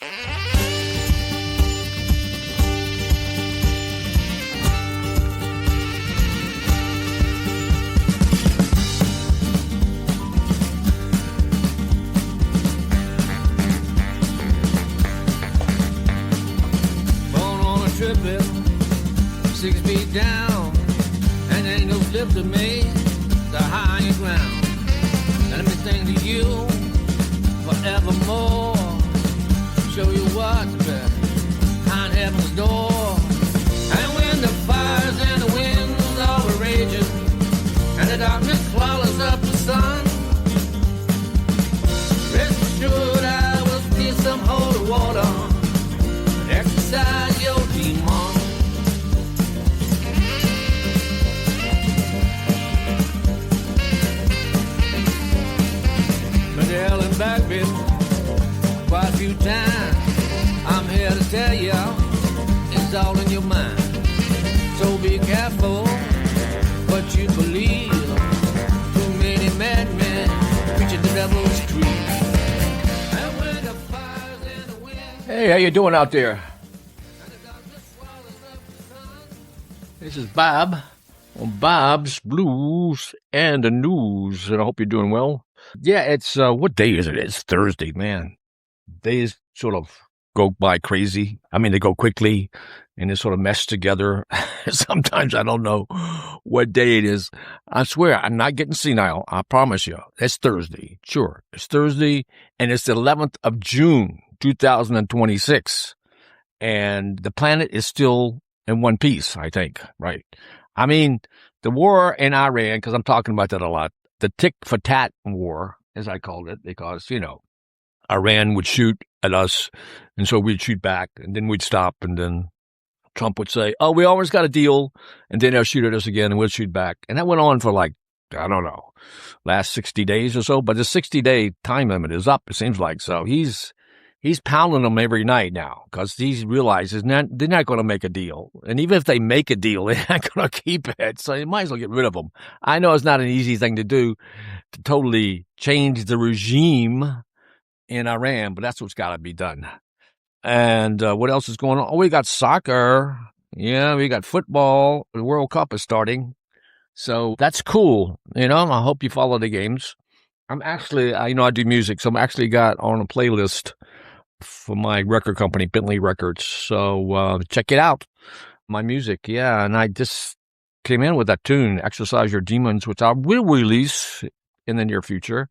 Born on a triplet, 6 feet down, and ain't no flip to me, the higher ground. Let me sing to you forevermore. Show you what's behind heaven's door. And when the fires and the winds all are raging, and the darkness swallows up the sun, rest assured I will steal some holy water and exercise your demon. Been to hell and back, baby, quite a few times. I'm here to tell you, it's all in your mind. So be careful what you believe. Too many madmen preaching the devil's creed. And when the fires and the wind. Hey, how you doing out there? This is Bob on Bob's Blues and the News, and I hope you're doing well. Yeah, it's, what day is it? It's Thursday, man. Days sort of go by crazy. I mean, they go quickly, and they sort of mesh together. Sometimes I don't know what day it is. I swear, I'm not getting senile. I promise you. It's Thursday. Sure, it's Thursday, and it's the 11th of June, 2026. And the planet is still in one piece, I think, right? I mean, the war in Iran, because I'm talking about that a lot, the tick-for-tat war, as I called it, because, you know, Iran would shoot at us, and so we'd shoot back, and then we'd stop, and then Trump would say, oh, we almost got a deal, and then they'll shoot at us again, and we'll shoot back. And that went on for like, I don't know, last 60 days or so, but the 60-day time limit is up, it seems like. So he's pounding them every night now because he realizes they're not going to make a deal. And even if they make a deal, they're not going to keep it. So you might as well get rid of them. I know it's not an easy thing to do to totally change the regime in Iran, but that's what's got to be done. And what else is going on? Oh, we got soccer. Yeah, we got football. The World Cup is starting. So that's cool. You know, I hope you follow the games. I'm actually, I do music, so I'm actually got on a playlist for my record company, Bentley Records. So check it out, my music. Yeah, and I just came in with that tune, Exercise Your Demons, which I will release in the near future.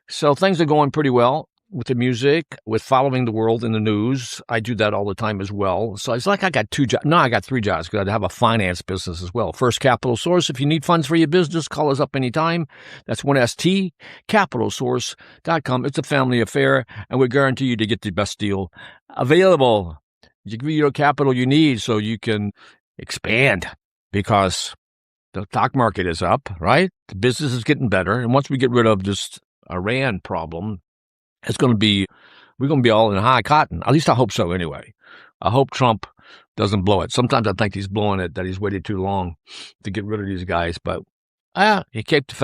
So things are going pretty well with the music, with following the world in the news. I do that all the time as well. So it's like I got 2 jobs. No, I got 3 jobs because I have a finance business as well. First Capital Source. If you need funds for your business, call us up anytime. That's 1ST, capitalsource.com. It's a family affair, and we guarantee you to get the best deal available. You give you the capital you need so you can expand because the stock market is up, right? The business is getting better. And once we get rid of this Iran problem, we're going to be all in high cotton. At least I hope so anyway. I hope Trump doesn't blow it. Sometimes I think he's blowing it, that he's waited too long to get rid of these guys. But he keep the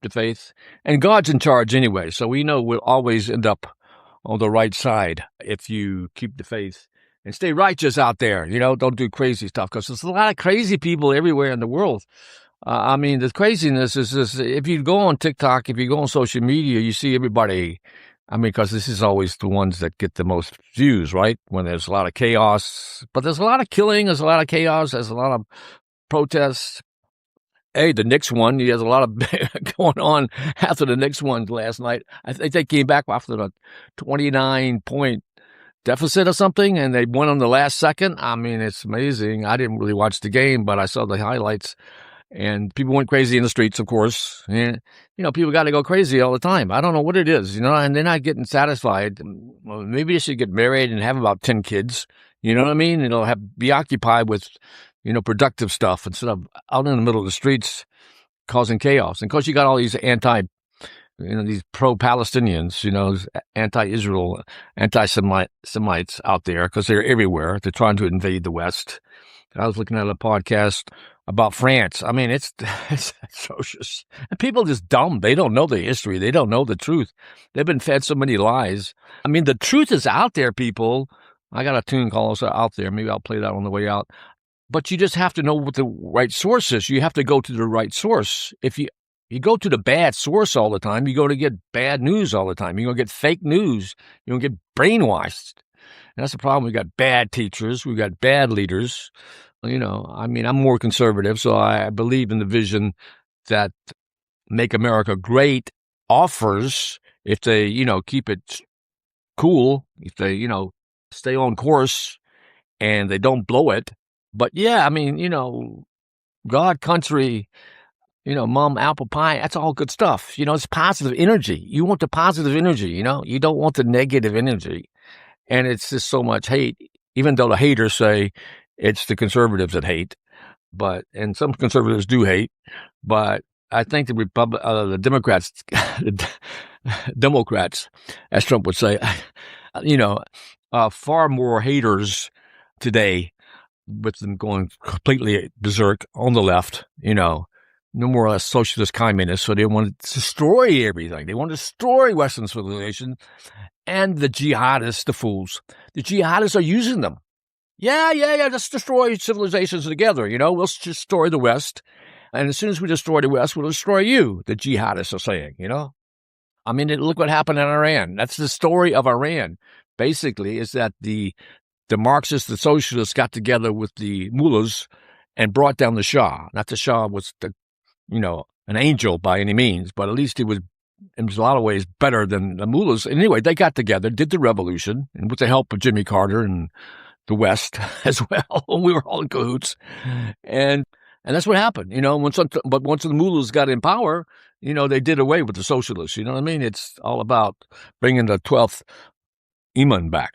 faith. And God's in charge anyway. So we know we'll always end up on the right side if you keep the faith and stay righteous out there. You know, don't do crazy stuff because there's a lot of crazy people everywhere in the world. I mean, the craziness is if you go on TikTok, if you go on social media, you see everybody. I mean, because this is always the ones that get the most views, right? When there's a lot of chaos. But there's a lot of killing. There's a lot of chaos. There's a lot of protests. Hey, the Knicks won. There's a lot of going on after the Knicks won last night. I think they came back after a 29-point deficit or something, and they won on the last second. I mean, it's amazing. I didn't really watch the game, but I saw the highlights. And people went crazy in the streets, of course. And, people got to go crazy all the time. I don't know what it is, and they're not getting satisfied. Well, maybe they should get married and have about 10 kids. You know what I mean? And they'll be occupied with, productive stuff instead of out in the middle of the streets causing chaos. And of course, you got all these these pro-Palestinians, anti-Israel, anti-Semites out there because they're everywhere. They're trying to invade the West. I was looking at a podcast about France. I mean, it's atrocious. And people are just dumb. They don't know the history. They don't know the truth. They've been fed so many lies. I mean, the truth is out there, people. I got a tune called Out There. Maybe I'll play that on the way out. But you just have to know what the right source is. You have to go to the right source. If you go to the bad source all the time, you're going to get bad news all the time. You're going to get fake news. You're going to get brainwashed. And that's the problem. We got bad teachers. We got bad leaders. You know, I mean, I'm more conservative, so I believe in the vision that Make America Great offers if they, you know, keep it cool, if they, you know, stay on course and they don't blow it. But yeah, I mean, you know, God, country, you know, mom, apple pie, that's all good stuff. You know, it's positive energy. You want the positive energy, you know, you don't want the negative energy. And it's just so much hate, even though the haters say it's the conservatives that hate. And some conservatives do hate, but I think the Democrats, Democrats, as Trump would say, you know, far more haters today, with them going completely berserk on the left, you know, no more or less socialist communists. So they want to destroy everything. They want to destroy Western civilization. And the jihadists, the fools, the jihadists are using them. Yeah, let's destroy civilizations together. You know, we'll just destroy the West. And as soon as we destroy the West, we'll destroy you, the jihadists are saying, you know. I mean, look what happened in Iran. That's the story of Iran, basically, is that the Marxists, the socialists got together with the mullahs and brought down the Shah. Not the Shah was, you know, an angel by any means, but at least he was in a lot of ways better than the mullahs. Anyway, they got together, did the revolution, and with the help of Jimmy Carter and the West as well. We were all in cahoots. And that's what happened, you know. But once the mullahs got in power, you know, they did away with the socialists. You know what I mean? It's all about bringing the 12th Imam back,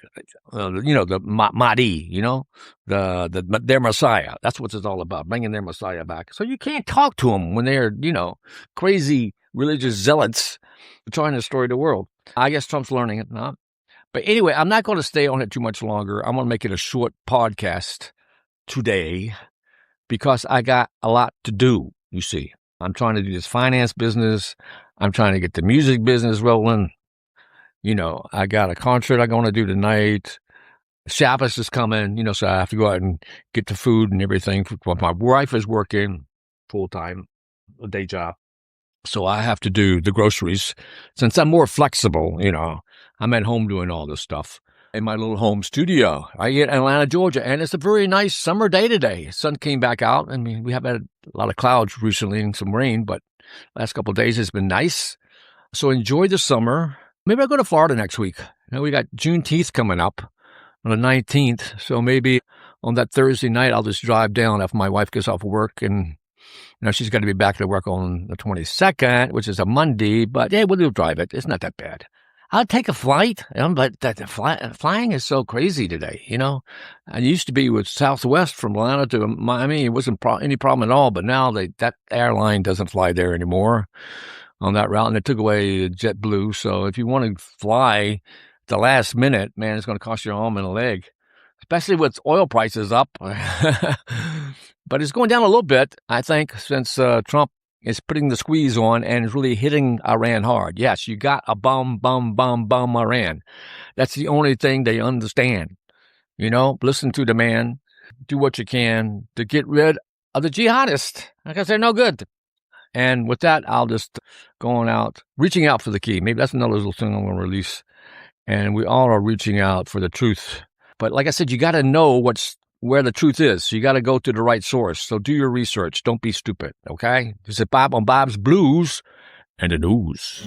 you know, the Mahdi, you know, their Messiah. That's what it's all about, bringing their Messiah back. So you can't talk to them when they're, you know, crazy religious zealots trying to destroy the world. I guess Trump's learning it now. But anyway, I'm not going to stay on it too much longer. I'm going to make it a short podcast today because I got a lot to do, you see. I'm trying to do this finance business. I'm trying to get the music business rolling. You know, I got a concert I'm going to do tonight. Shabbos is coming, you know, so I have to go out and get the food and everything. My wife is working full-time, a day job. So I have to do the groceries. Since I'm more flexible, you know, I'm at home doing all this stuff in my little home studio. I in Atlanta, Georgia, and it's a very nice summer day today. Sun came back out. I mean, we have had a lot of clouds recently and some rain, but last couple of days it's been nice. So enjoy the summer. Maybe I'll go to Florida next week. You know, we got Juneteenth coming up on the 19th. So maybe on that Thursday night, I'll just drive down after my wife gets off work. And, you know, she's got to be back to work on the 22nd, which is a Monday. But, yeah, we'll drive it. It's not that bad. I'll take a flight. But flying is so crazy today, you know. I used to be with Southwest from Atlanta to Miami. It wasn't any problem at all. But now that airline doesn't fly there anymore on that route, and they took away JetBlue. So if you want to fly the last minute, man, it's going to cost you an arm and a leg, especially with oil prices up. But it's going down a little bit, I think, since Trump is putting the squeeze on and is really hitting Iran hard. Yes, you got a bum Iran. That's the only thing they understand. You know, listen to the man, do what you can to get rid of the jihadists, because they're no good. And with that, I'll just reaching out for the key. Maybe that's another little thing I'm going to release. And we all are reaching out for the truth. But like I said, you got to know where the truth is. So you got to go to the right source. So do your research. Don't be stupid, okay? This is Bob on Bob's Blues and the News.